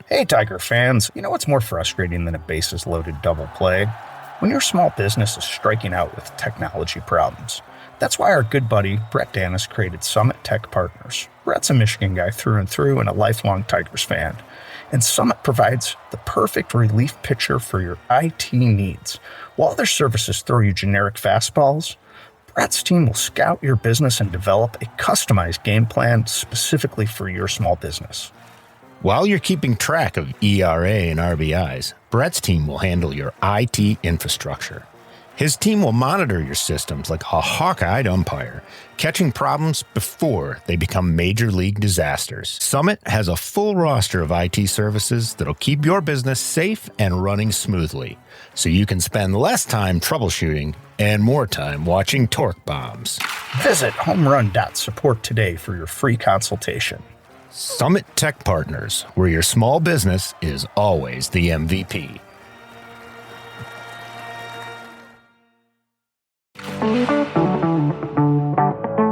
Hey, Tiger fans. You know what's more frustrating than a bases-loaded double play? When your small business is striking out with technology problems. That's why our good buddy, Brett Danis, created Summit Tech Partners. Brett's a Michigan guy through and through and a lifelong Tigers fan. And Summit provides the perfect relief pitcher for your IT needs. While their services throw you generic fastballs, Brett's team will scout your business and develop a customized game plan specifically for your small business. While you're keeping track of ERA and RBIs, Brett's team will handle your IT infrastructure. His team will monitor your systems like a hawk-eyed umpire, catching problems before they become major league disasters. Summit has a full roster of IT services that'll keep your business safe and running smoothly, so you can spend less time troubleshooting and more time watching torque bombs. Visit homerun.support today for your free consultation. Summit Tech Partners, where your small business is always the MVP.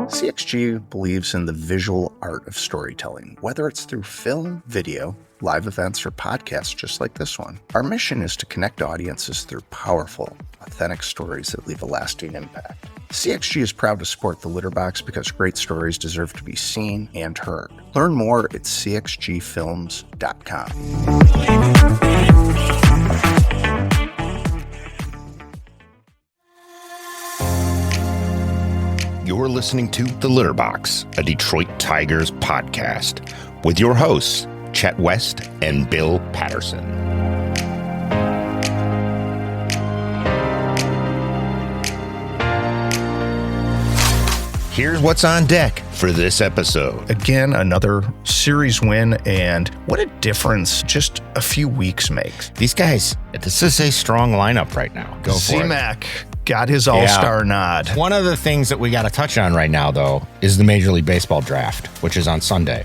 CXG believes in the visual art of storytelling, whether it's through film, video, live events, or podcasts just like this one. Our mission is to connect audiences through powerful, authentic stories that leave a lasting impact. CXG is proud to support the Litter Box because great stories deserve to be seen and heard. Learn more at cxgfilms.com. You're listening to The Litter Box, a Detroit Tigers podcast, with your hosts, Chet West and Bill Patterson. Here's what's on deck for this episode. Again, another series win, and what a difference just a few weeks makes. These guys, this is a strong lineup right now. Go for it. Z-Mac got his all-star nod. One of the things that we got to touch on right now, though, is the Major League Baseball draft, which is on Sunday.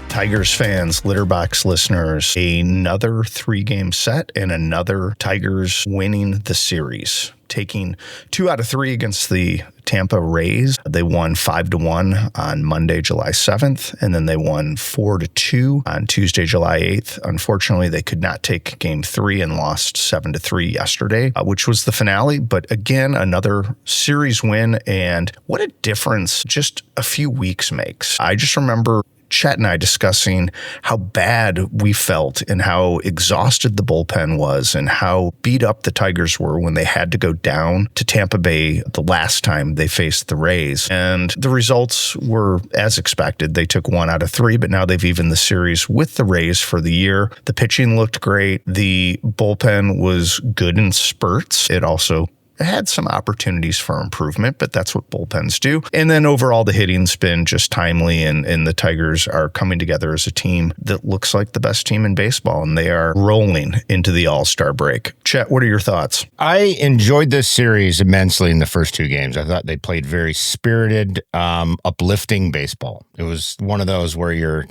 Tigers fans, Litterbox listeners, another 3-game set and another Tigers winning the series. Taking 2 out of 3 against the Tampa Rays. They won 5-1 on Monday, July 7th, and then they won 4-2 on Tuesday, July 8th. Unfortunately, they could not take Game 3 and lost 7-3 yesterday, which was the finale. But again, another series win, and what a difference just a few weeks makes. I just remember Chet and I discussing how bad we felt and how exhausted the bullpen was and how beat up the Tigers were when they had to go down to Tampa Bay the last time they faced the Rays. And the results were as expected. They took 1 out of 3, but now they've evened the series with the Rays for the year. The pitching looked great. The bullpen was good in spurts. It also had some opportunities for improvement, but that's what bullpens do. And then overall, the hitting's been just timely, and the Tigers are coming together as a team that looks like the best team in baseball, and they are rolling into the All-Star break. Chet, what are your thoughts? I enjoyed this series immensely in the first 2 games. I thought they played very spirited, uplifting baseball. It was one of those where your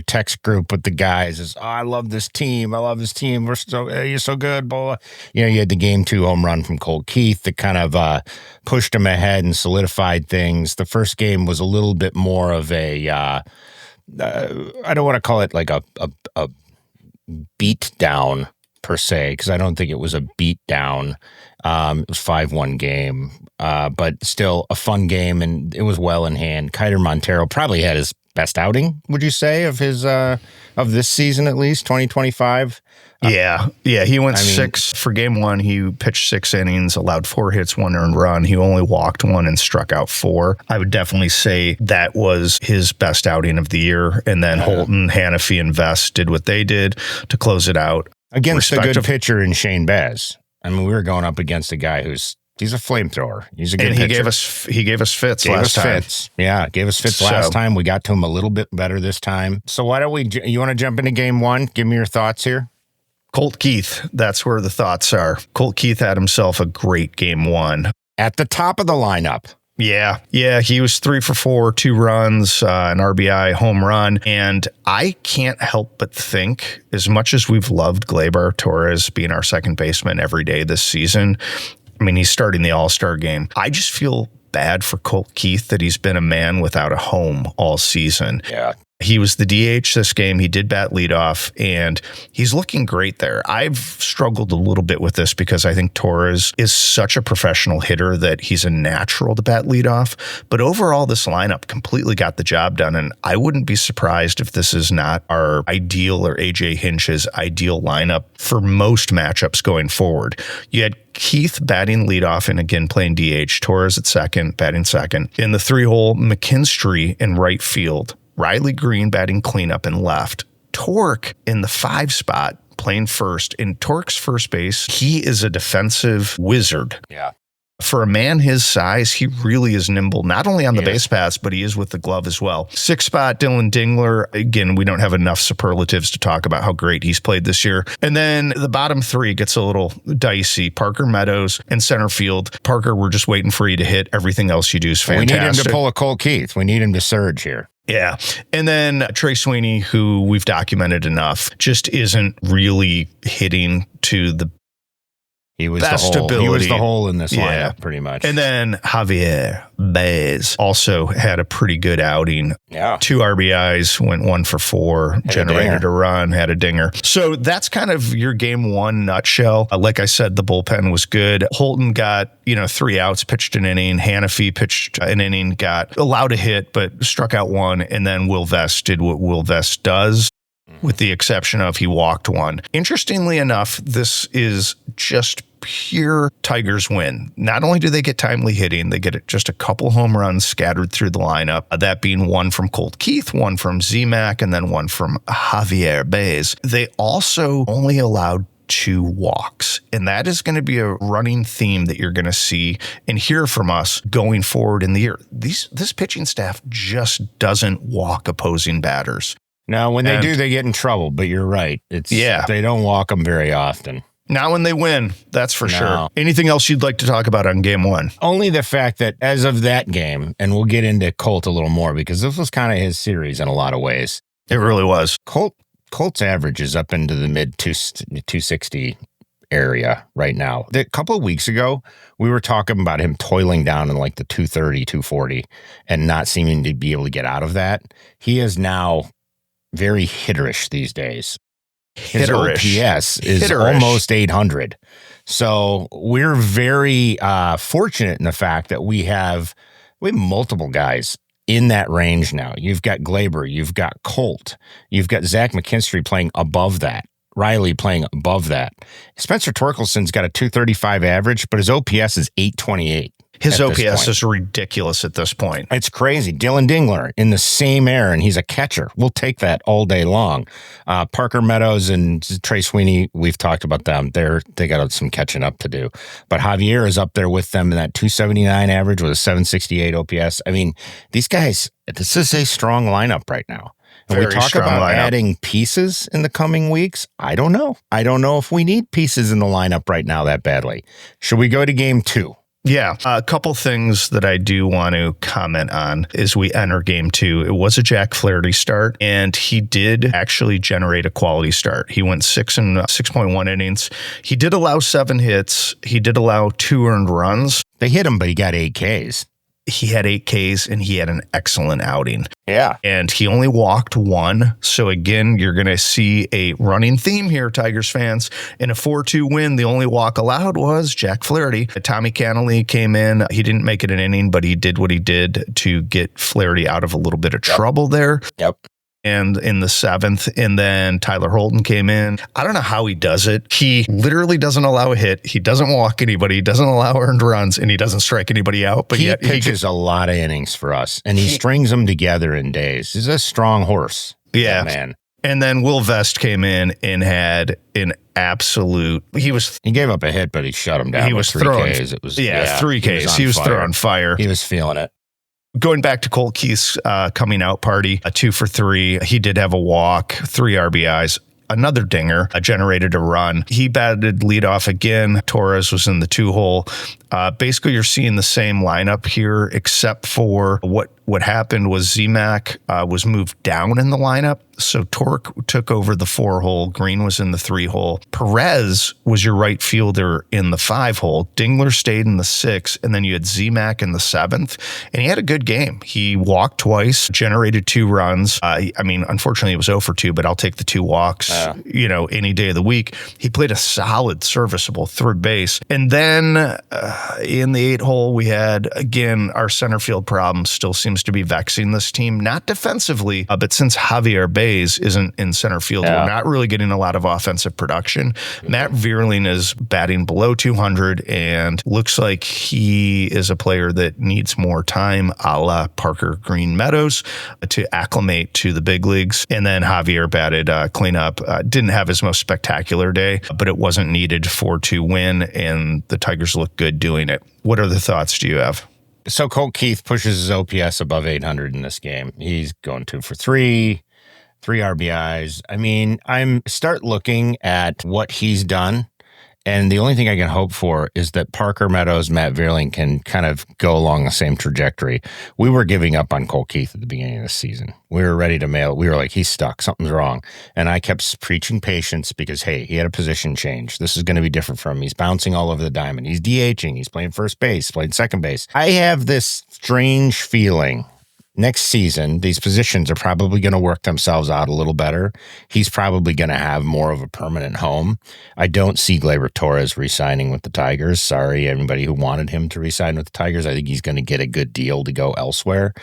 text group with the guys is, I love this team. I love this team. You're so good. Blah, blah. You had the Game 2 home run from Colt Keith that kind of pushed them ahead and solidified things. The first game was a little bit more of a, I don't want to call it like a beat down per se, because I don't think it was a beat down. It was 5-1 game, but still a fun game, and it was well in hand. Kiter Montero probably had his best outing, would you say, of his of this season, at least 2025? Yeah. He went 6 for Game 1. He pitched 6 innings, allowed 4 hits, 1 earned run. He only walked 1 and struck out 4. I would definitely say that was his best outing of the year. And then Holton, Hannafy, and Vest did what they did to close it out. Against a good pitcher in Shane Baz. I mean, we were going up against a guy he's a flamethrower. He's a good pitcher. He gave us fits last time. Yeah, gave us fits last time. We got to him a little bit better this time. So why don't you want to jump into Game 1? Give me your thoughts here. Colt Keith, that's where the thoughts are. Colt Keith had himself a great Game 1. At the top of the lineup. Yeah, he was 3 for 4, 2 runs, an RBI, home run. And I can't help but think, as much as we've loved Gleyber Torres being our second baseman every day this season, I mean, he's starting the All-Star game. I just feel bad for Colt Keith that he's been a man without a home all season. Yeah. He was the DH this game. He did bat leadoff, and he's looking great there. I've struggled a little bit with this because I think Torres is such a professional hitter that he's a natural to bat leadoff. But overall, this lineup completely got the job done, and I wouldn't be surprised if this is not our ideal or AJ Hinch's ideal lineup for most matchups going forward. You had Keith batting leadoff and again playing DH, Torres at second, batting second. In the 3-hole, McKinstry in right field. Riley Green batting cleanup in left. Torque in the 5 spot playing first. In Torque's first base, he is a defensive wizard. Yeah. For a man his size, he really is nimble, not only on the base paths, but he is with the glove as well. 6 spot, Dylan Dingler. Again, we don't have enough superlatives to talk about how great he's played this year. And then the bottom 3 gets a little dicey. Parker Meadows in center field. Parker, we're just waiting for you to hit. Everything else you do is fantastic. We need him to pull a Colt Keith. We need him to surge here. Yeah. And then Trey Sweeney, who we've documented enough, just isn't really hitting to the best ability. He was the hole in this lineup, pretty much. And then Javier Baez also had a pretty good outing. Yeah. 2 RBIs, went 1 for 4, generated a run, had a dinger. So that's kind of your game 1 nutshell. Like I said, the bullpen was good. Holton got, 3 outs, pitched an inning. Hanafi pitched an inning, got allowed a hit, but struck out 1. And then Will Vest did what Will Vest does, with the exception of he walked 1. Interestingly enough, this is just pure Tigers win. Not only do they get timely hitting, they get just a couple home runs scattered through the lineup, that being 1 from Colt Keith, 1 from Z-Mac, and then 1 from Javier Baez. They also only allowed 2 walks. And that is going to be a running theme that you're going to see and hear from us going forward in the year. This pitching staff just doesn't walk opposing batters. Now, when they do, they get in trouble, but you're right. They don't walk them very often. Not when they win, that's for sure. Anything else you'd like to talk about on game 1? Only the fact that as of that game, and we'll get into Colt a little more because this was kind of his series in a lot of ways. It really was. Colt's average is up into the mid 260 area right now. A couple of weeks ago, we were talking about him toiling down in like the 230, 240 and not seeming to be able to get out of that. He is now very hitterish these days. His OPS is almost 800. So we're very fortunate in the fact that we have multiple guys in that range now. You've got Glaber, you've got Colt, you've got Zach McKinstry playing above that, Riley playing above that. Spencer Torkelson's got a 235 average, but his OPS is 828. His OPS is ridiculous at this point. It's crazy. Dylan Dingler in the same air, and he's a catcher. We'll take that all day long. Parker Meadows and Trey Sweeney, we've talked about them. They got some catching up to do. But Javier is up there with them in that 279 average with a 768 OPS. I mean, these guys, this is a strong lineup right now. And we talk about adding pieces in the coming weeks. I don't know. I don't know if we need pieces in the lineup right now that badly. Should we go to game 2? Yeah, a couple things that I do want to comment on as we enter game 2. It was a Jack Flaherty start, and he did actually generate a quality start. He went 6.1 innings. He did allow 7 hits. He did allow 2 earned runs. They hit him, but he got 8 Ks. He had 8 Ks, and he had an excellent outing. Yeah. And he only walked 1. So again, you're going to see a running theme here, Tigers fans. In a 4-2 win, the only walk allowed was Jack Flaherty. Tommy Cannelly came in. He didn't make it an inning, but he did what he did to get Flaherty out of a little bit of trouble there. Yep. And in the 7th, and then Tyler Holton came in. I don't know how he does it. He literally doesn't allow a hit. He doesn't walk anybody. He doesn't allow earned runs, and he doesn't strike anybody out. But he pitches a lot of innings for us, and he strings them together in days. He's a strong horse. Yeah, man. And then Will Vest came in and had an absolute. He gave up a hit, but he shut him down. He was 3 throwing. Ks. It was 3 Ks. He was throwing fire. He was feeling it. Going back to Colt Keith's coming out party, a 2 for 3. He did have a walk, 3 RBIs, another dinger, generated a run. He batted leadoff again. Torres was in the 2-hole. Basically, you're seeing the same lineup here, except for what happened was Z-Mac was moved down in the lineup. So Torque took over the 4-hole. Green was in the 3-hole. Perez was your right fielder in the 5-hole. Dingler stayed in the 6, and then you had Z-Mac in the 7th, and he had a good game. He walked twice, generated 2 runs. I mean, unfortunately, it was 0 for 2, but I'll take the 2 walks, any day of the week. He played a solid, serviceable third base. And then in the 8-hole, we had, again, our center field problem still seems to be vexing this team, not defensively, but since Javier Baez isn't in center field, we're not really getting a lot of offensive production. Matt Vierling is batting below 200 and looks like he is a player that needs more time, a la Parker Green Meadows, to acclimate to the big leagues. And then Javier batted cleanup. Didn't have his most spectacular day, but it wasn't needed to win, and the Tigers look good doing it. What other thoughts do you have? So Colt Keith pushes his OPS above 800 in this game. He's going 2 for 3, 3 RBIs. I mean, start looking at what he's done, and the only thing I can hope for is that Parker Meadows, Matt Vierling can kind of go along the same trajectory. We were giving up on Colt Keith at the beginning of the season. We were ready to mail. We were like, he's stuck. Something's wrong. And I kept preaching patience because, hey, he had a position change. This is going to be different from him. He's bouncing all over the diamond. He's DHing. He's playing first base, playing second base. I have this strange feeling next season, these positions are probably going to work themselves out a little better. He's probably going to have more of a permanent home. I don't see Gleyber Torres re-signing with the Tigers. Sorry, everybody who wanted him to re-sign with the Tigers. I think he's going to get a good deal to go elsewhere.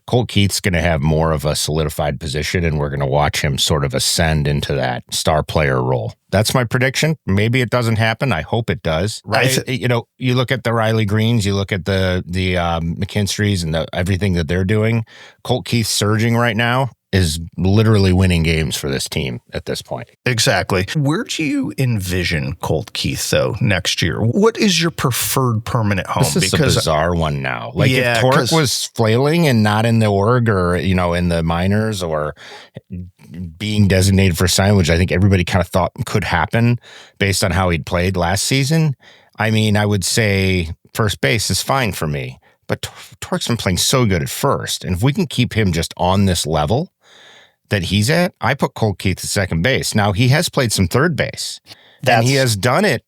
Colt Keith's going to have more of a solidified position, and we're going to watch him sort of ascend into that star player role. That's my prediction. Maybe it doesn't happen. I hope it does. Right? You look at the Riley Greens, you look at the McKinstries and everything that they're doing. Colt Keith surging right now is literally winning games for this team at this point. Exactly. Where do you envision Colt Keith, though, next year? What is your preferred permanent home? This is a bizarre one now. Like, if Torque was flailing and not in the org or, in the minors or being designated for sign, which I think everybody kind of thought could happen based on how he'd played last season, I mean, I would say first base is fine for me. But Torque's been playing so good at first. And if we can keep him just on this level that he's at, I put Colt Keith at second base. Now, he has played some third base. And he has done it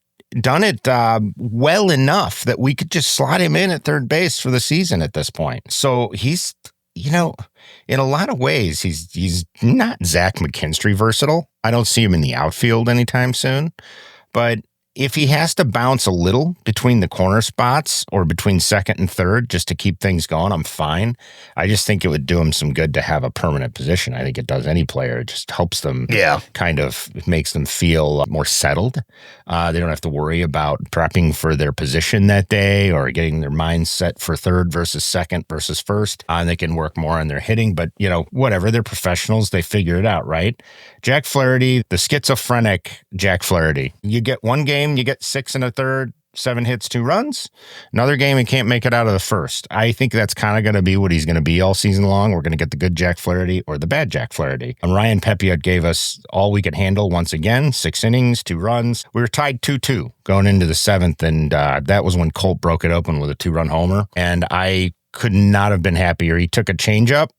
well enough that we could just slot him in at third base for the season at this point. So he's, in a lot of ways, he's not Zach McKinstry versatile. I don't see him in the outfield anytime soon. But if he has to bounce a little between the corner spots or between second and third just to keep things going, I'm fine. I just think it would do him some good to have a permanent position. I think it does any player. It just helps them, kind of makes them feel more settled. They don't have to worry about prepping for their position that day or getting their mind set for third versus second versus first. And they can work more on their hitting. But, whatever, they're professionals. They figure it out, right? Jack Flaherty, the schizophrenic Jack Flaherty. You get one game, you get 6 1/3, 7 hits, 2 runs. Another game, he can't make it out of the first. I think that's kind of going to be what he's going to be all season long. We're going to get the good Jack Flaherty or the bad Jack Flaherty. And Ryan Pepiot gave us all we could handle once again. 6 innings, 2 runs. We were tied 2-2 going into the 7th, and that was when Colt broke it open with a 2-run homer. And I could not have been happier. He took a changeup.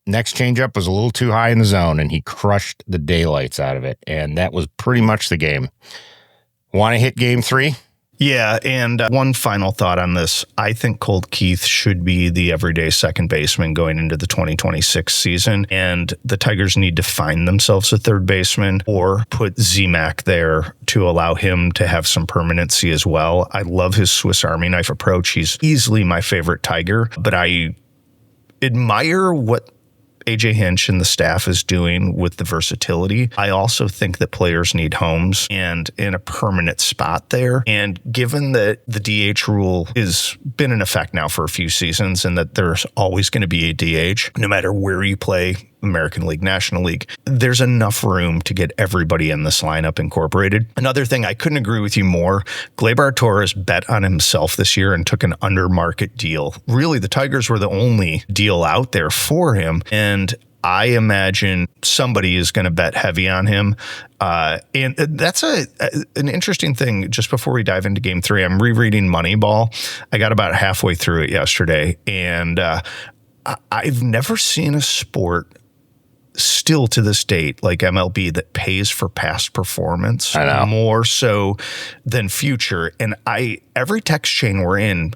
Next changeup was a little too high in the zone, and he crushed the daylights out of it. And that was pretty much the game. Want to hit game 3? Yeah, and one final thought on this. I think Colt Keith should be the everyday second baseman going into the 2026 season, and the Tigers need to find themselves a third baseman or put Z-Mac there to allow him to have some permanency as well. I love his Swiss Army knife approach. He's easily my favorite Tiger, but I admire what AJ Hinch and the staff is doing with the versatility. I also think that players need homes and in a permanent spot there. And given that the DH rule has been in effect now for a few seasons and that there's always going to be a DH, no matter where you play, American League, National League, there's enough room to get everybody in this lineup incorporated. Another thing, I couldn't agree with you more. Gleyber Torres bet on himself this year and took an under market deal. Really, the Tigers were the only deal out there for him. And I imagine somebody is going to bet heavy on him. And that's an interesting thing. Just before we dive into game 3, I'm rereading Moneyball. I got about halfway through it yesterday, and I've never seen a sport still to this date, like MLB, that pays for past performance more so than future. And every text chain we're in,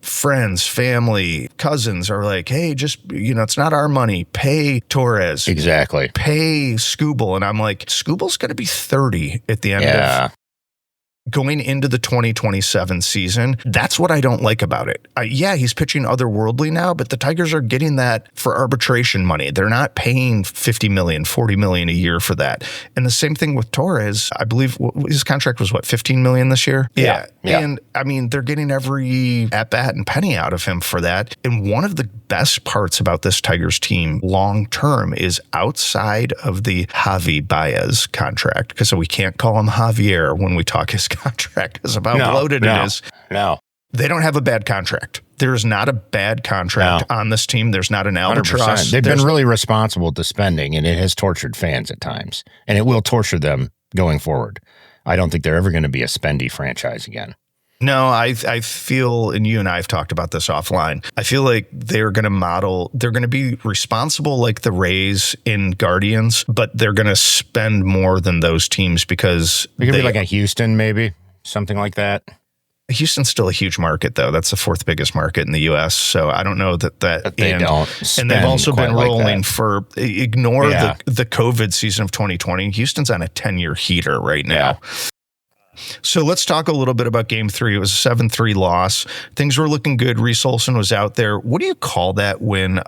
friends, family, cousins are like, hey, just, it's not our money. Pay Torres. Exactly. Pay Skubal. And I'm like, Skubal's going to be 30 at the end of going into the 2027 season. That's what I don't like about it. He's pitching otherworldly now, but the Tigers are getting that for arbitration money. They're not paying $50 million, $40 million a year for that. And the same thing with Torres. I believe his contract was $15 million this year? Yeah. And I mean, they're getting every at-bat and penny out of him for that. And one of the best parts about this Tigers team long-term is outside of the Javi Baez contract, because we can't call him Javier when we talk his contract, because of how bloated it is. No. They don't have a bad contract. There is not a bad contract on this team. There's not an albatross. 100%. They've been really responsible with the spending, and it has tortured fans at times, and it will torture them going forward. I don't think they're ever going to be a spendy franchise again. No, I feel, and you and I have talked about this offline, I feel like they're going to be responsible like the Rays in Guardians, but they're going to spend more than those teams because It could be like a Houston, maybe, something like that. Houston's still a huge market, though. That's the fourth biggest market in the U.S., so I don't know that but they don't. And they've also been rolling ignore the COVID season of 2020. Houston's on a 10-year heater right now. So let's talk a little bit about Game 3. It was a 7-3 loss. Things were looking good. Reese Olson was out there. What do you call that when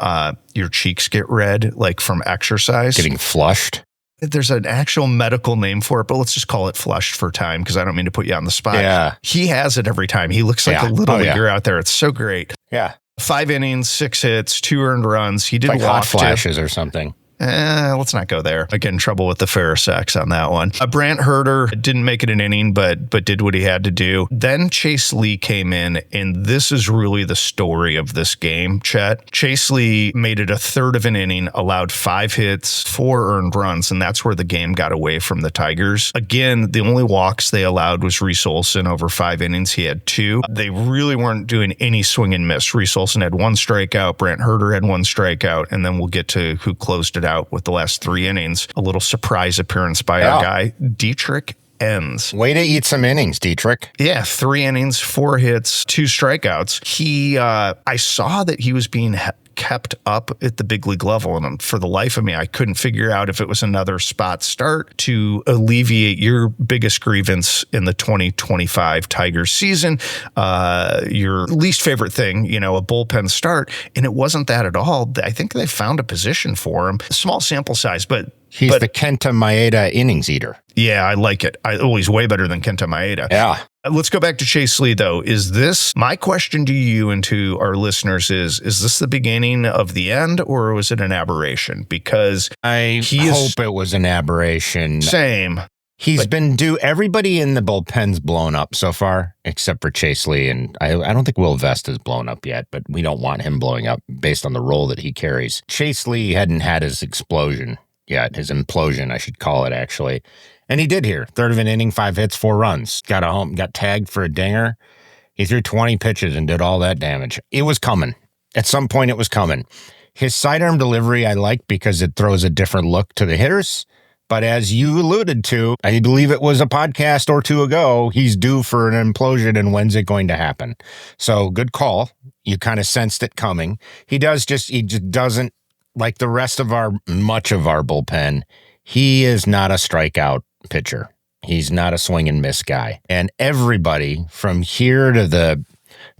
your cheeks get red, like from exercise? Getting flushed? There's an actual medical name for it, but let's just call it flushed for time, because I don't mean to put you on the spot. Yeah. He has it every time. He looks like a little leaguer out there. It's so great. Yeah. 5 innings, 6 hits, 2 earned runs. He did like walk hot flashes or something. Let's not go there. I get in trouble with the Ferrosex on that one. Brant Herter didn't make it an inning, but did what he had to do. Then Chase Lee came in, and this is really the story of this game, Chet. Chase Lee made it a third of an inning, allowed 5 hits, 4 earned runs, and that's where the game got away from the Tigers. Again, the only walks they allowed was Reese Olson over 5 innings. He had 2. They really weren't doing any swing and miss. Reese Olson had 1 strikeout. Brant Herter had 1 strikeout, and then we'll get to who closed it out with the last 3 innings. A little surprise appearance by our guy, Dietrich Enns. Way to eat some innings, Dietrich. Yeah, 3 innings, 4 hits, 2 strikeouts. I saw that he was being kept up at the big league level, and for the life of me, I couldn't figure out if it was another spot start to alleviate your biggest grievance in the 2025 Tigers season, your least favorite thing, a bullpen start, and it wasn't that at all. I think they found a position for him. Small sample size, but he's the Kenta Maeda innings eater. Yeah, I like it. He's way better than Kenta Maeda. Yeah. Let's go back to Chase Lee, though. My question to you and to our listeners is this the beginning of the end, or was it an aberration? Because I hope it was an aberration. Same. Everybody in the bullpen's blown up so far, except for Chase Lee. And I don't think Will Vest is blown up yet, but we don't want him blowing up based on the role that he carries. Chase Lee hadn't had his explosion yet, his implosion, I should call it, actually. And he did here. Third of an inning, 5 hits, 4 runs. Got a home, got tagged for a dinger. He threw 20 pitches and did all that damage. It was coming. At some point, it was coming. His sidearm delivery I like because it throws a different look to the hitters. But as you alluded to, I believe it was a podcast or 2 ago, he's due for an implosion, and when's it going to happen? So good call. You kind of sensed it coming. He just doesn't, like the rest of much of our bullpen, he is not a strikeout pitcher. He's not a swing and miss guy. And everybody from here to the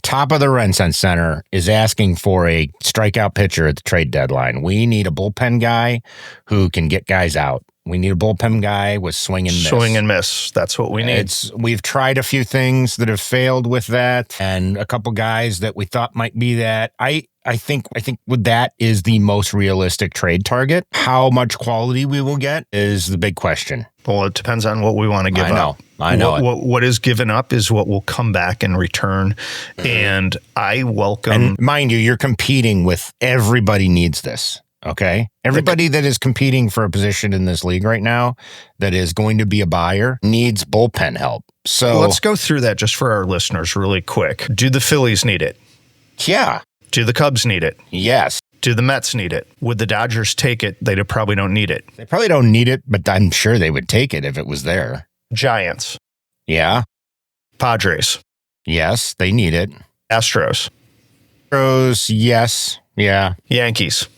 top of the Renaissance Center is asking for a strikeout pitcher at the trade deadline. We need a bullpen guy who can get guys out. We need a bullpen guy with swing and miss. Swing and miss. That's what we need. We've tried a few things that have failed with that, and a couple guys that we thought might be that. I think with that is the most realistic trade target. How much quality we will get is the big question. Well, it depends on what we want to give up. I know. What is given up is what will come back in return. And I welcome. And mind you, you're competing with everybody needs this. Okay. Everybody that is competing for a position in this league right now that is going to be a buyer needs bullpen help. So let's go through that just for our listeners really quick. Do the Phillies need it? Yeah. Do the Cubs need it? Yes. Do the Mets need it? Would the Dodgers take it? They probably don't need it. They probably don't need it, but I'm sure they would take it if it was there. Giants. Yeah. Padres. Yes, they need it. Astros. Astros, yes. Yeah. Yankees.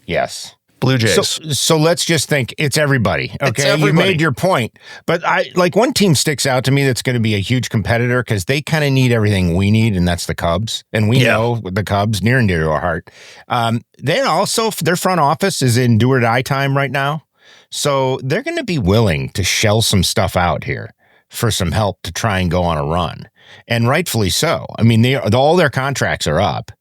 Yes. Blue Jays. So let's just think it's everybody. Okay. It's everybody. You made your point. But one team sticks out to me that's going to be a huge competitor because they kind of need everything we need, and that's the Cubs. And we know the Cubs near and dear to our heart. Then also their front office is in do or die time right now. So they're going to be willing to shell some stuff out here for some help to try and go on a run. And rightfully so. I mean, all their contracts are up.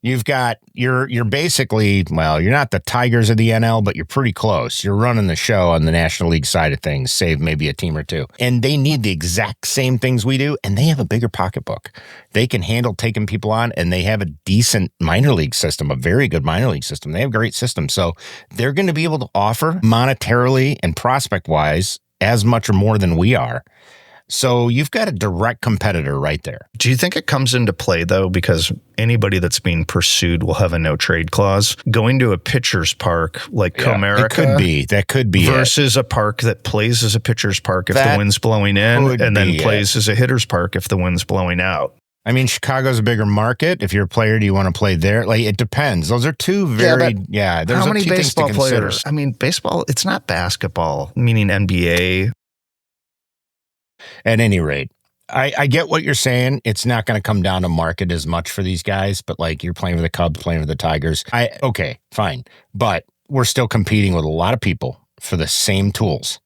You've got, you're basically, well, you're not the Tigers of the NL, but you're pretty close. You're running the show on the National League side of things, save maybe a team or two. And they need the exact same things we do, and they have a bigger pocketbook. They can handle taking people on, and they have a decent minor league system, a very good minor league system. They have a great system. So they're going to be able to offer monetarily and prospect-wise as much or more than we are. So you've got a direct competitor right there. Do you think it comes into play, though, because anybody that's being pursued will have a no-trade clause? Going to a pitcher's park like Comerica that could be versus a park that plays as a pitcher's park if the wind's blowing in and then plays as a hitter's park if the wind's blowing out. I mean, Chicago's a bigger market. If you're a player, do you want to play there? Like, it depends. Those are two very, there's how many baseball players? I mean, baseball, it's not basketball, meaning NBA. At any rate, I get what you're saying. It's not going to come down to market as much for these guys, but like you're playing with the Cubs, playing with the Tigers. Okay, fine. But we're still competing with a lot of people for the same tools.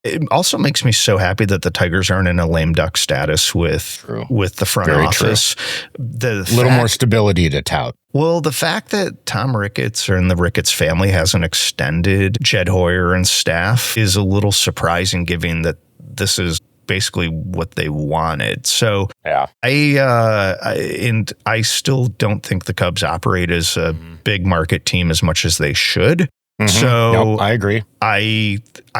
It also makes me so happy that the Tigers aren't in a lame duck status with the front office. A little more stability to tout. Well, the fact that Tom Ricketts and the Ricketts family hasn't extended Jed Hoyer and staff is a little surprising, given that this is basically what they wanted. So I still don't think the Cubs operate as a big market team as much as they should. So I agree. I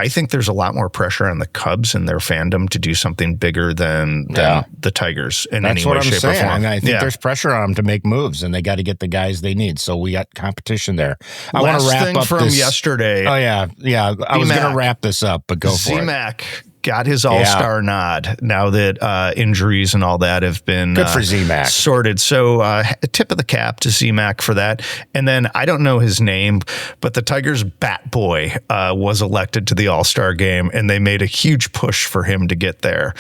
think there's a lot more pressure on the Cubs and their fandom to do something bigger than the Tigers in any way, shape, or form. And I think there's pressure on them to make moves, and they got to get the guys they need. So we got competition there. I want to wrap up from yesterday. Oh yeah. I was going to wrap this up, but go for it. Z-Mac got his all-star nod now that injuries and all that have been good for Z-Mac sorted. So tip of the cap to Z-Mac for that. And then I don't know his name, but the Tigers bat boy was elected to the all-star game, and they made a huge push for him to get there.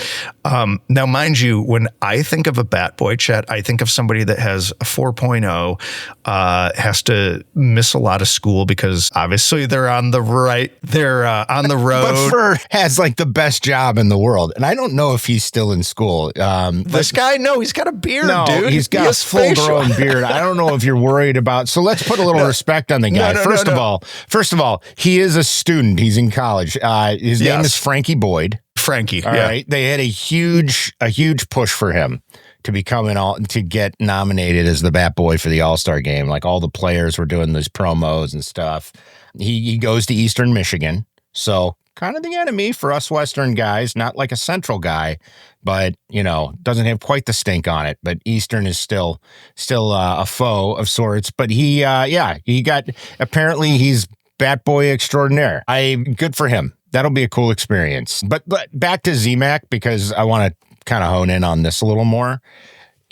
Now, mind you, when I think of a bat boy, Chet, I think of somebody that has a 4.0, has to miss a lot of school because obviously they're on the road. But Fur has like the best job in the world, and I don't know if he's still in school. This guy, he's got a beard, dude. He's got a full-grown beard. I don't know if you're worried about. So let's put a little respect on the guy. First of all, he is a student. He's in college. His name is Frankie Boyd. Frankie. All right. They had a huge push for him to to get nominated as the bat boy for the All-Star game. Like all the players were doing those promos and stuff. He goes to Eastern Michigan, so kind of the enemy for us Western guys, not like a Central guy, but, doesn't have quite the stink on it. But Eastern is still a foe of sorts. But apparently he's bat boy extraordinaire. Good for him. That'll be a cool experience. But back to Z-Mac, because I want to kind of hone in on this a little more.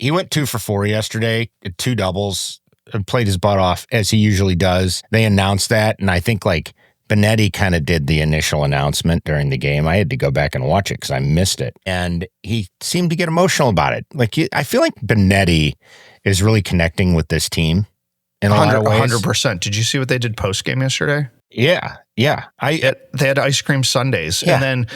He went 2 for 4 yesterday, 2 doubles, played his butt off as he usually does. They announced that, and I think Benetti kind of did the initial announcement during the game. I had to go back and watch it because I missed it. And he seemed to get emotional about it. I feel like Benetti is really connecting with this team in a lot of ways. 100%. Did you see what they did post-game yesterday? Yeah. They had ice cream sundaes. Yeah. And then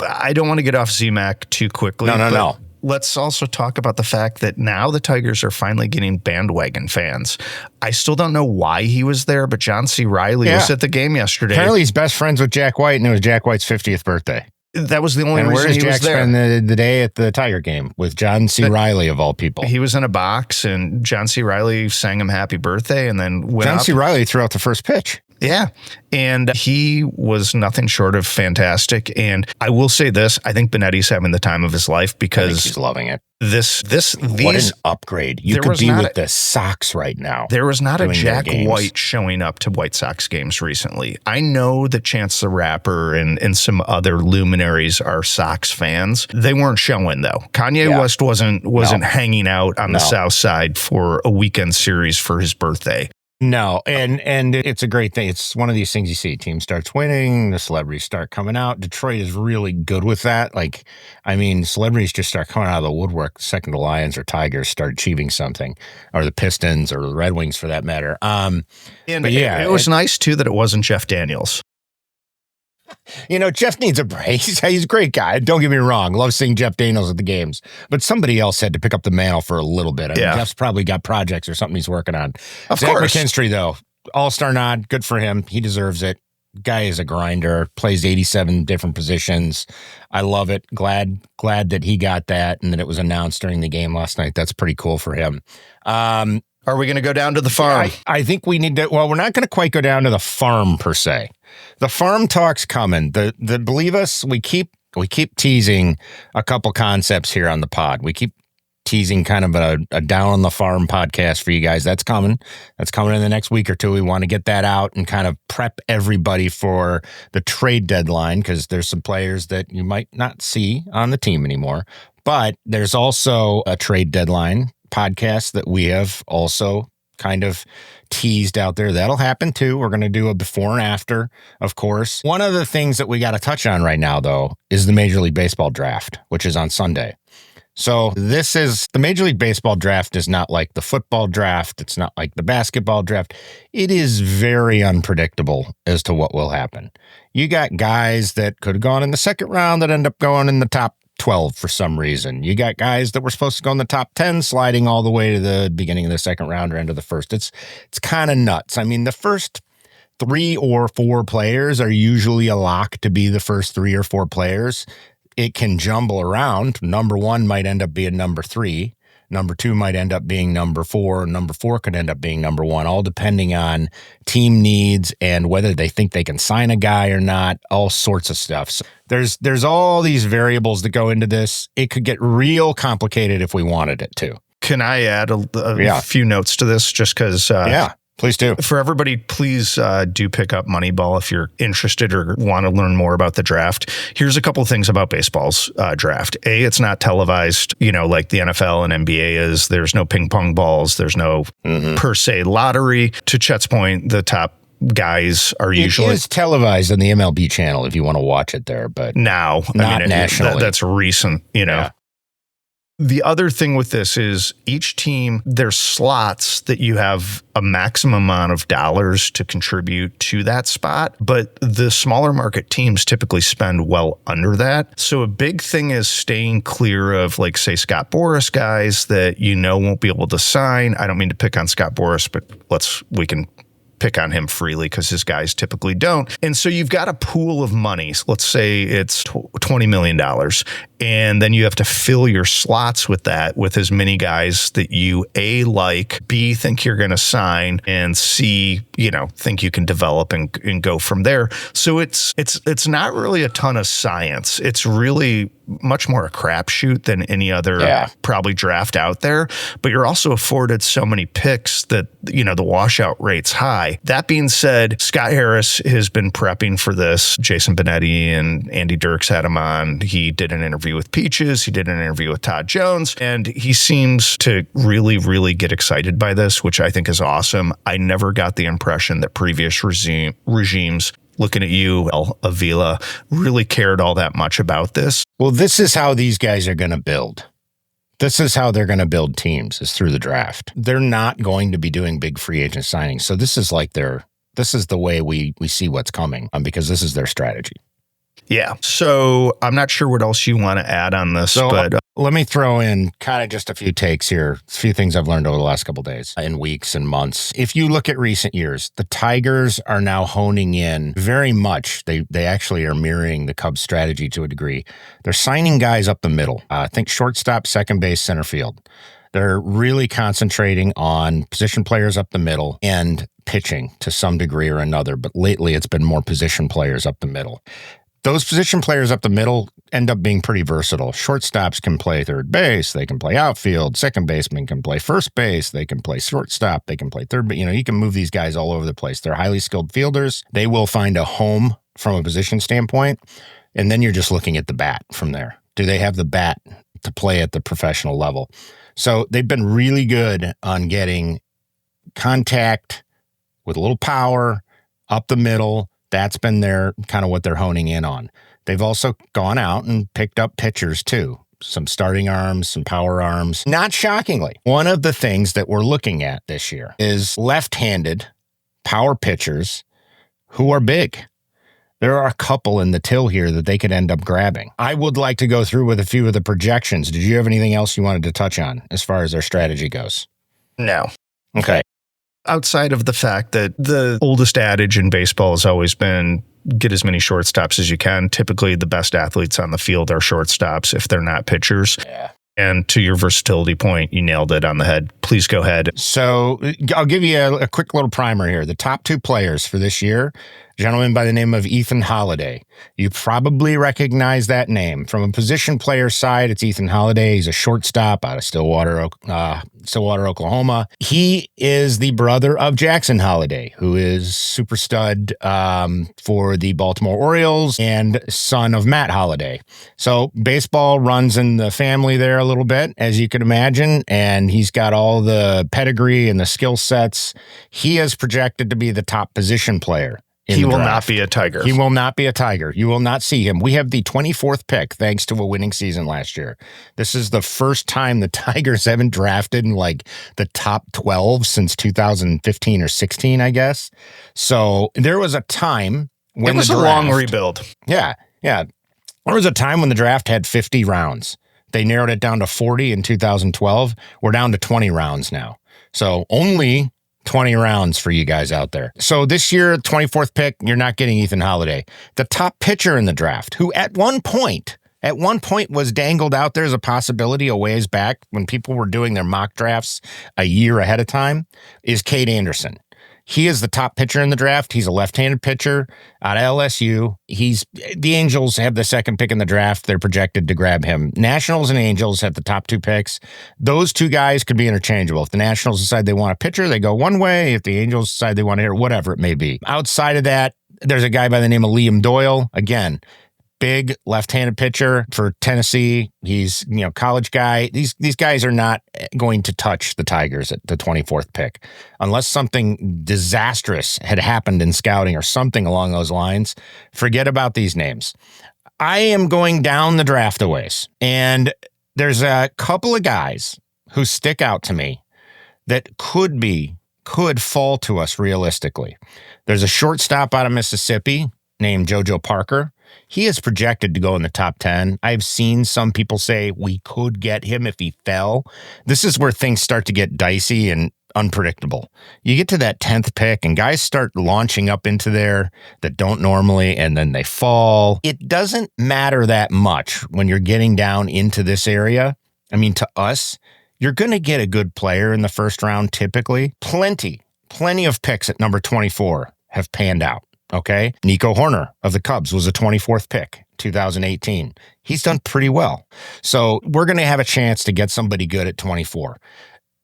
I don't want to get off Z-Mac too quickly. No. Let's also talk about the fact that now the Tigers are finally getting bandwagon fans. I still don't know why he was there, but John C. Reilly was at the game yesterday. Apparently he's best friends with Jack White, and it was Jack White's 50th birthday. That was the only reason he was there. And where does Jack spend the day at the Tiger game with John C. Reilly, of all people? He was in a box, and John C. Reilly sang him happy birthday and then went John C. Reilly threw out the first pitch. Yeah. And he was nothing short of fantastic. And I will say this, I think Benetti's having the time of his life because he's loving it. What an upgrade. You could be with the Sox right now. There was not a Jack White showing up to White Sox games recently. I know that Chance the Rapper and some other luminaries are Sox fans. They weren't showing though. Kanye West wasn't hanging out on the South Side for a weekend series for his birthday. No, and it's a great thing. It's one of these things you see. Team starts winning, the celebrities start coming out. Detroit is really good with that. Celebrities just start coming out of the woodwork the second the Lions or Tigers start achieving something, or the Pistons or the Red Wings for that matter. It was nice too that it wasn't Jeff Daniels. Jeff needs a break. He's a great guy. Don't get me wrong. Love seeing Jeff Daniels at the games. But somebody else had to pick up the mantle for a little bit. Jeff's probably got projects or something he's working on. Of Zach course. McKinstry, though, all-star nod. Good for him. He deserves it. Guy is a grinder. Plays 87 different positions. I love it. Glad that he got that and that it was announced during the game last night. That's pretty cool for him. Are we going to go down to the farm? I think we need to. Well, we're not going to quite go down to the farm per se. The farm talk's coming. Believe us, we keep teasing a couple concepts here on the pod. We keep teasing kind of a down on the farm podcast for you guys. That's coming. That's coming in the next week or two. We want to get that out and kind of prep everybody for the trade deadline because there's some players that you might not see on the team anymore. But there's also a trade deadline podcast that we have also kind of teased out there. That'll happen too. We're going to do a before and after, of course. One of the things that we got to touch on right now, though, is the Major League Baseball draft, which is on Sunday. So the Major League Baseball draft is not like the football draft. It's not like the basketball draft. It is very unpredictable as to what will happen. You got guys that could have gone in the second round that end up going in the top 12 for some reason. You got guys that were supposed to go in the top 10 sliding all the way to the beginning of the second round or end of the first. It's kind of nuts. The first 3 or 4 players are usually a lock to be the first 3 or 4 players. It can jumble around. Number 1 might end up being number 3. Number 2 might end up being number 4. Number 4 could end up being number 1, all depending on team needs and whether they think they can sign a guy or not, all sorts of stuff. So there's all these variables that go into this. It could get real complicated if we wanted it to. Can I add a few notes to this just because... Please do. For everybody, please do pick up Moneyball if you're interested or want to learn more about the draft. Here's a couple of things about baseball's draft. A, it's not televised, like the NFL and NBA is. There's no ping pong balls. There's no per se lottery. To Chet's point, the top guys are usually... It is televised on the MLB channel if you want to watch it there, but now, not nationally. That's recent, Yeah. The other thing with this is each team, there's slots that you have a maximum amount of dollars to contribute to that spot, but the smaller market teams typically spend well under that. So a big thing is staying clear of, like, say, Scott Boras guys that won't be able to sign. I don't mean to pick on Scott Boras, but we can pick on him freely because his guys typically don't. And so you've got a pool of money. So let's say it's $20 million. And then you have to fill your slots with that, with as many guys that you A, like, B, think you're going to sign, and C, think you can develop and go from there. So it's not really a ton of science. It's really much more a crapshoot than any other probably draft out there. But you're also afforded so many picks that, the washout rate's high. That being said, Scott Harris has been prepping for this. Jason Benetti and Andy Dirks had him on. He did an interview with Peaches. He did an interview with Todd Jones, and he seems to really, really get excited by this, which I think is awesome. I never got the impression that previous regimes, looking at you, El Avila, really cared all that much about this. Well, this is how these guys are going to build. This is how they're going to build teams, is through the draft. They're not going to be doing big free agent signings. So this is the way we see what's coming, because this is their strategy. Yeah. So I'm not sure what else you want to add on this, but let me throw in kind of just a few takes here, a few things I've learned over the last couple of days and weeks and months. If you look at recent years, the Tigers are now honing in very much. They actually are mirroring the Cubs strategy to a degree. They're signing guys up the middle. I think shortstop, second base, center field. They're really concentrating on position players up the middle and pitching to some degree or another. But lately, it's been more position players up the middle. Those position players up the middle end up being pretty versatile. Shortstops can play third base. They can play outfield. Second baseman can play first base. They can play shortstop. They can play third base. You can move these guys all over the place. They're highly skilled fielders. They will find a home from a position standpoint. And then you're just looking at the bat from there. Do they have the bat to play at the professional level? So they've been really good on getting contact with a little power up the middle. That's been their kind of what they're honing in on. They've also gone out and picked up pitchers too. Some starting arms, some power arms. Not shockingly, one of the things that we're looking at this year is left-handed power pitchers who are big. There are a couple in the till here that they could end up grabbing. I would like to go through with a few of the projections. Did you have anything else you wanted to touch on as far as their strategy goes? No. Okay. Outside of the fact that the oldest adage in baseball has always been get as many shortstops as you can. Typically, the best athletes on the field are shortstops if they're not pitchers. Yeah. And to your versatility point, you nailed it on the head. Please go ahead. So I'll give you a quick little primer here. The top two players for this year, a gentleman by the name of Ethan Holiday. You probably recognize that name. From a position player side, it's Ethan Holiday. He's a shortstop out of Stillwater, Oklahoma. He is the brother of Jackson Holiday, who is super stud for the Baltimore Orioles and son of Matt Holiday. So baseball runs in the family there a little bit, as you can imagine, and he's got all the pedigree and the skill sets. He is projected to be the top position player. He will not be a Tiger. He will not be a Tiger. You will not see him. We have the 24th pick thanks to a winning season last year. This is the first time the Tigers haven't drafted in like the top 12 since 2015 or 16, I guess. So there was a time when it was a long rebuild. Yeah. There was a time when the draft had 50 rounds. They narrowed it down to 40 in 2012. We're down to 20 rounds now. So only 20 rounds for you guys out there. So this year, 24th pick, you're not getting Ethan Holiday. The top pitcher in the draft, who at one point was dangled out there as a possibility a ways back when people were doing their mock drafts a year ahead of time, is Cade Anderson. He is the top pitcher in the draft. He's a left-handed pitcher out of LSU. The Angels have the second pick in the draft. They're projected to grab him. Nationals and Angels have the top two picks. Those two guys could be interchangeable. If the Nationals decide they want a pitcher, they go one way. If the Angels decide they want to hit, whatever it may be. Outside of that, there's a guy by the name of Liam Doyle. Again, big left-handed pitcher for Tennessee. He's, college guy. These guys are not going to touch the Tigers at the 24th pick unless something disastrous had happened in scouting or something along those lines. Forget about these names. I am going down the draft a ways, and there's a couple of guys who stick out to me that could fall to us realistically. There's a shortstop out of Mississippi named JoJo Parker. He is projected to go in the top 10. I've seen some people say we could get him if he fell. This is where things start to get dicey and unpredictable. You get to that 10th pick and guys start launching up into there that don't normally, and then they fall. It doesn't matter that much when you're getting down into this area. I mean, to us, you're going to get a good player in the first round typically. Plenty of picks at number 24 have panned out. Okay. Nico Horner of the Cubs was a 24th pick, 2018. He's done pretty well. So we're going to have a chance to get somebody good at 24.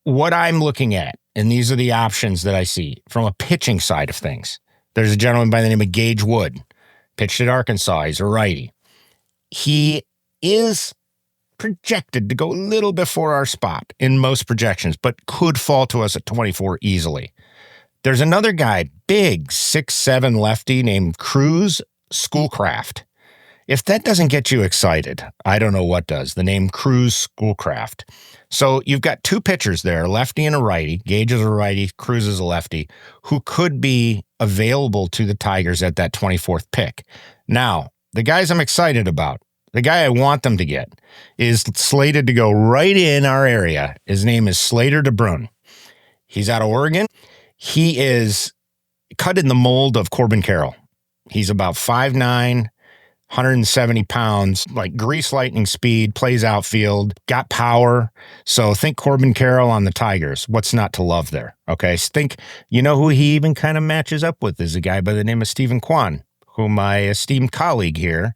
What I'm looking at, and these are the options that I see from a pitching side of things. There's a gentleman by the name of Gage Wood, pitched at Arkansas. He's a righty. He is projected to go a little before our spot in most projections, but could fall to us at 24 easily. There's another guy, big 6'7" lefty named Cruz Schoolcraft. If that doesn't get you excited, I don't know what does. The name Cruz Schoolcraft. So you've got two pitchers there, a lefty and a righty. Gage is a righty, Cruz is a lefty, who could be available to the Tigers at that 24th pick. Now, the guys I'm excited about, the guy I want them to get, is slated to go right in our area. His name is Slater De Brun. He's out of Oregon. He is cut in the mold of Corbin Carroll. He's about 5'9", 170 pounds, like grease lightning speed, plays outfield, got power. So think Corbin Carroll on the Tigers. What's not to love there? Okay. Think, you know who he even kind of matches up with is a guy by the name of Stephen Kwan, who my esteemed colleague here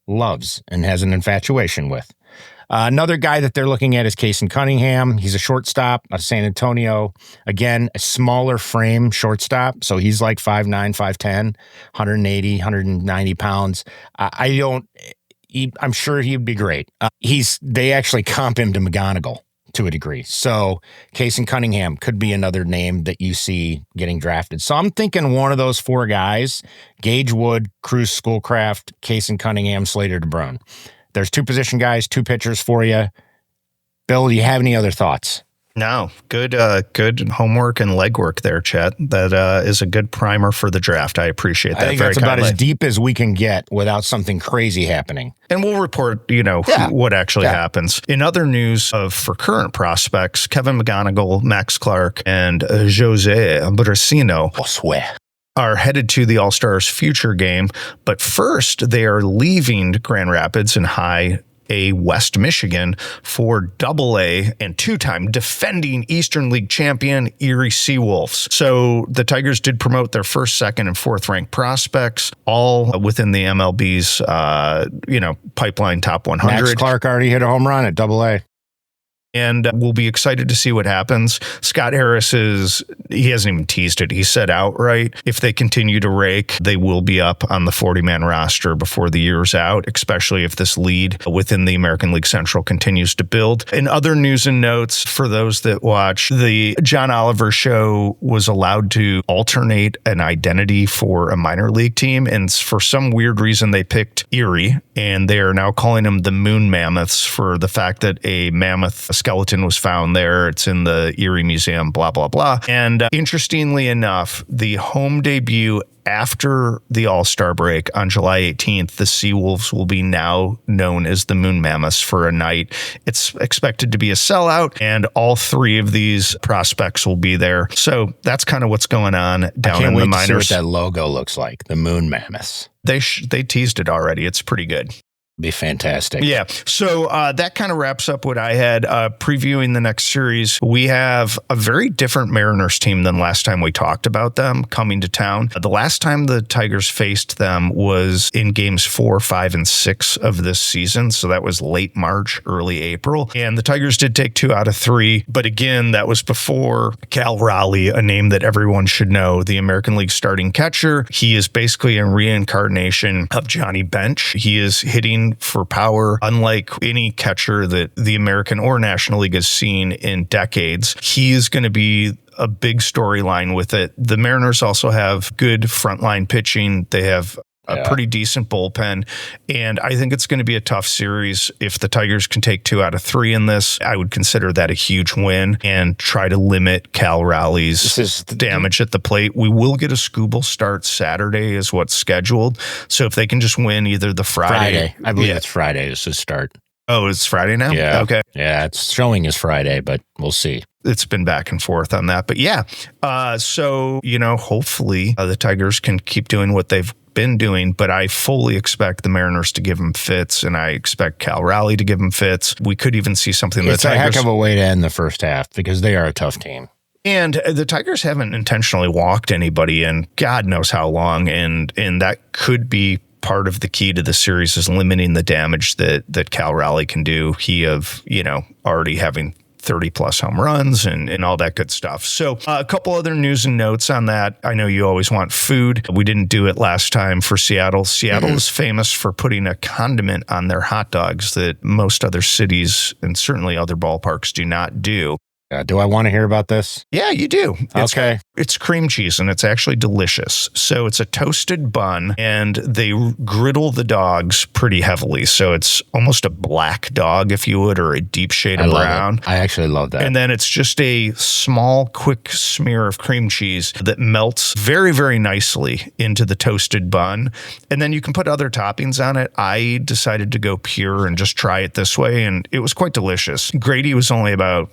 loves and has an infatuation with. Another guy that they're looking at is Kayson Cunningham. He's a shortstop out of San Antonio. Again, a smaller frame shortstop. So he's like 5'9", 5'10", 180, 190 pounds. I'm sure he'd be great. They actually comp him to McGonigal to a degree. So Kayson Cunningham could be another name that you see getting drafted. So I'm thinking one of those four guys, Gage Wood, Cruz Schoolcraft, Kayson Cunningham, Slater De Brun. There's two position guys, two pitchers for you. Bill, do you have any other thoughts? No, good homework and legwork there, Chet. That is a good primer for the draft. I appreciate that. I think that's about as deep as we can get without something crazy happening. And we'll report, what actually happens. In other news for current prospects, Kevin McGonigal, Max Clark, and Jose Brasino are headed to the All-Stars Future Game. But first, they are leaving Grand Rapids and High A West Michigan for Double-A and two-time defending Eastern League champion Erie Seawolves. So the Tigers did promote their first, second, and fourth ranked prospects, all within the MLB's, pipeline top 100. Max Clark already hit a home run at Double-A. And we'll be excited to see what happens. Scott Harris he hasn't even teased it. He said outright, if they continue to rake, they will be up on the 40-man roster before the year's out, especially if this lead within the American League Central continues to build. In other news and notes, for those that watch, the John Oliver show was allowed to alternate an identity for a minor league team. And for some weird reason, they picked Erie, and they are now calling them the Moon Mammoths for the fact that a mammoth skeleton was found there. It's in the Erie Museum, blah, blah, blah. And interestingly enough, the home debut after the All-Star break on July 18th, the Seawolves will be now known as the Moon Mammoths for a night. It's expected to be a sellout, and all three of these prospects will be there. So that's kind of what's going on down in the minors. I can't wait to see what that logo looks like, the Moon Mammoths. They teased it already. It's pretty good. Be fantastic. Yeah. So that kind of wraps up what I had previewing the next series. We have a very different Mariners team than last time we talked about them coming to town. The last time the Tigers faced them was in games 4, 5, and 6 of this season. So that was late March, early April. And the Tigers did take 2 out of 3. But again, that was before Cal Raleigh, a name that everyone should know, the American League starting catcher. He is basically a reincarnation of Johnny Bench. He is hitting for power, unlike any catcher that the American or National League has seen in decades. He is going to be a big storyline with it. The Mariners also have good frontline pitching. They have a pretty decent bullpen, and I think it's going to be a tough series. If the Tigers can take 2 out of 3 in this, I would consider that a huge win and try to limit Cal Raleigh's damage at the plate. We will get a Scooble start Saturday is what's scheduled. So if they can just win either the Friday. I believe it's Friday is the start. Oh, it's Friday now? Yeah. Okay. Yeah, it's showing as Friday, but we'll see. It's been back and forth on that. But yeah, so, hopefully the Tigers can keep doing what they've been doing, but I fully expect the Mariners to give them fits, and I expect Cal Raleigh to give them fits. We could even see something. It's a heck of a way to end the first half because they are a tough team. And the Tigers haven't intentionally walked anybody in God knows how long, and that could be part of the key to the series is limiting the damage that Cal Raleigh can do. He already having 30 plus home runs and all that good stuff. So a couple other news and notes on that. I know you always want food. We didn't do it last time for Seattle. Seattle is famous for putting a condiment on their hot dogs that most other cities and certainly other ballparks do not do. Do I want to hear about this? Yeah, you do. Okay. It's cream cheese, and it's actually delicious. So it's a toasted bun, and they griddle the dogs pretty heavily. So it's almost a black dog, if you would, or a deep shade of brown. I actually love that. And then it's just a small, quick smear of cream cheese that melts very, very nicely into the toasted bun. And then you can put other toppings on it. I decided to go pure and just try it this way, and it was quite delicious. Grady was only about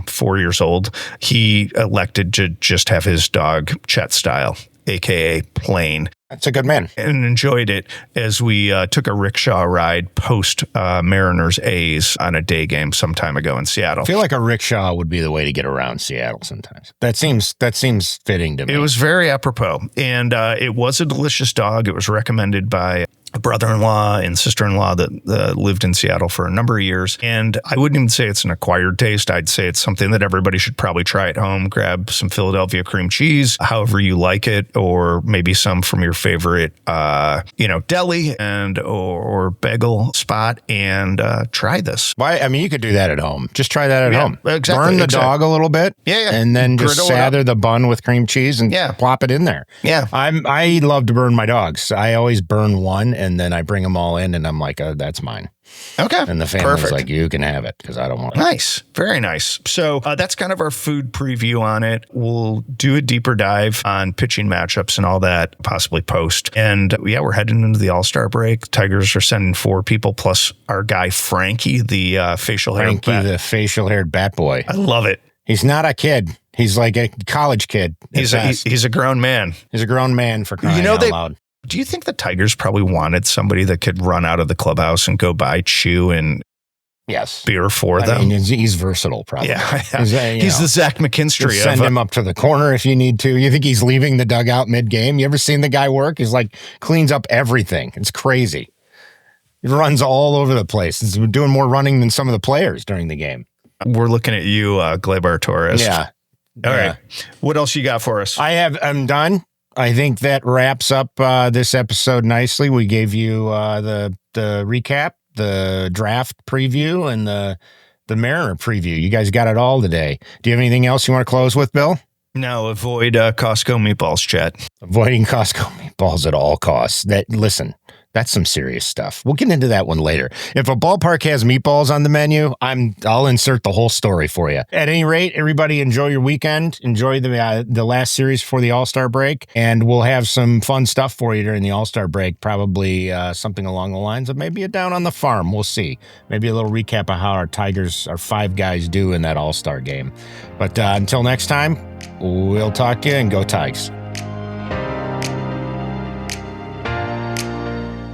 4 years old. He elected to just have his dog Chet style. aka Plane. That's a good man. And enjoyed it as we took a rickshaw ride post Mariners A's on a day game some time ago in Seattle. I feel like a rickshaw would be the way to get around Seattle sometimes. That seems fitting to me. It was very apropos, and it was a delicious dog. It was recommended by a brother-in-law and sister-in-law that lived in Seattle for a number of years. And I wouldn't even say it's an acquired taste. I'd say it's something that everybody should probably try at home. Grab some Philadelphia cream cheese, however you like it, or maybe some from your favorite, deli or bagel spot, and try this. Why? I mean, you could do that at home. Just try that at home. Exactly. Burn the dog a little bit. Yeah. And then just sather the bun with cream cheese and plop it in there. Yeah. I love to burn my dogs. I always burn one, and then I bring them all in, and I'm like, that's mine. Okay. And the family's like, you can have it because I don't want it. Nice. Very nice. So that's kind of our food preview on it. We'll do a deeper dive on pitching matchups and all that, possibly post. And we're heading into the All-Star break. Tigers are sending 4 people plus our guy Frankie, the facial-haired bat boy. I love it. He's not a kid. He's like a college kid. He's a grown man. He's a grown man for crying out loud. Do you think the Tigers probably wanted somebody that could run out of the clubhouse and go buy chew and beer for them? I mean, he's versatile, probably. Yeah. He's the Zach McKinstry. Send him up to the corner if you need to. You think he's leaving the dugout mid-game? You ever seen the guy work? He's like, cleans up everything. It's crazy. He runs all over the place. He's doing more running than some of the players during the game. We're looking at you, Gleyber Torres. Yeah. All right. What else you got for us? I'm done. I think that wraps up this episode nicely. We gave you the recap, the draft preview, and the Mariner preview. You guys got it all today. Do you have anything else you want to close with, Bill? No, avoid Costco meatballs, Chet. Avoiding Costco meatballs at all costs. Listen, that's some serious stuff. We'll get into that one later. If a ballpark has meatballs on the menu, I'll insert the whole story for you. At any rate, everybody enjoy your weekend. Enjoy the last series before the All-Star break, and we'll have some fun stuff for you during the All-Star break. Probably something along the lines of maybe a down on the farm. We'll see. Maybe a little recap of how our 5 guys do in that All-Star game. But until next time, we'll talk to you, and go Tigers.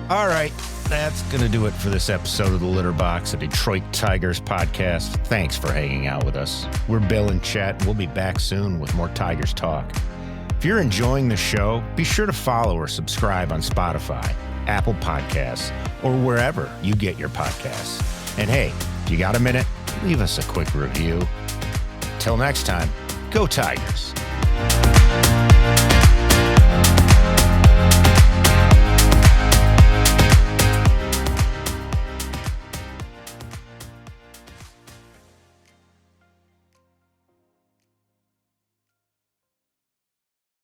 All right, that's going to do it for this episode of the Litter Box, a Detroit Tigers podcast. Thanks for hanging out with us. We're Bill and Chet. We'll be back soon with more Tigers talk. If you're enjoying the show, be sure to follow or subscribe on Spotify, Apple Podcasts, or wherever you get your podcasts. And hey, if you got a minute, leave us a quick review. Till next time, go Tigers.